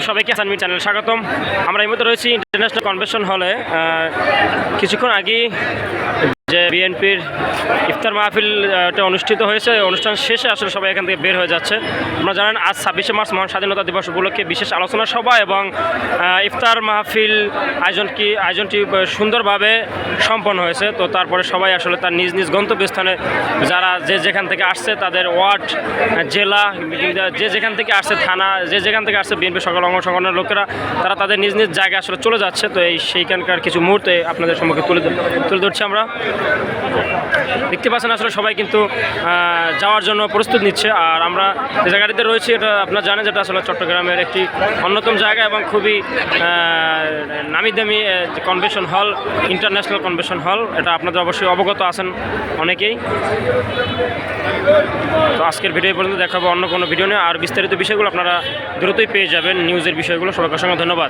সবাইকে সানমি চ্যানেল স্বাগতম। আমরা এই মধ্যে রয়েছি ইন্টারন্যাশনাল কনভেনশন হলে। কিছুক্ষণ আগেই যে বিএনপির ইফতার মাহফিল অনুষ্ঠিত হয়েছে, অনুষ্ঠান শেষে আসলে সবাই এখান থেকে বের হয়ে যাচ্ছে। আপনারা জানেন আজ 26শে মার্চ মহান স্বাধীনতা দিবস উপলক্ষে বিশেষ আলোচনা সভা এবং ইফতার মাহফিল আয়োজনটি সুন্দরভাবে সম্পন্ন হয়েছে। তো তারপরে সবাই আসলে তার নিজ নিজ গন্তব্যস্থানে যারা যেখান থেকে আসছে তাদের ওয়ার্ড, জেলা, যেখান থেকে আসছে থানা, যেখান থেকে আসছে বিএনপি সকল অঙ্গ সংগঠনের লোকেরা, তারা তাদের নিজ নিজ জায়গায় আসলে চলে যাচ্ছে। তো সেইখানকার কিছু মুহূর্তে আপনাদের সম্মুখে তুলে ধরছি। আমরা দেখতে পাচ্ছেন আসলে সবাই কিন্তু যাওয়ার জন্য প্রস্তুত নিচ্ছে। আর আমরা যে জায়গাটিতে রয়েছি এটা আপনারা জানেন যেটা আসলে চট্টগ্রামের একটি অন্যতম জায়গা এবং খুবই নামি দামি convention hall, international convention hall. এটা আপনাদের অবশ্যই অবগত আছেন অনেকেই। তো আজকের ভিডিও পর্যন্ত দেখাবো অন্য কোনো ভিডিও নিয়ে। আর বিস্তারিত বিষয়গুলো আপনারা দ্রুতই পেয়ে যাবেন, নিউজের বিষয়গুলো। সবাইকে অসংখ্য ধন্যবাদ।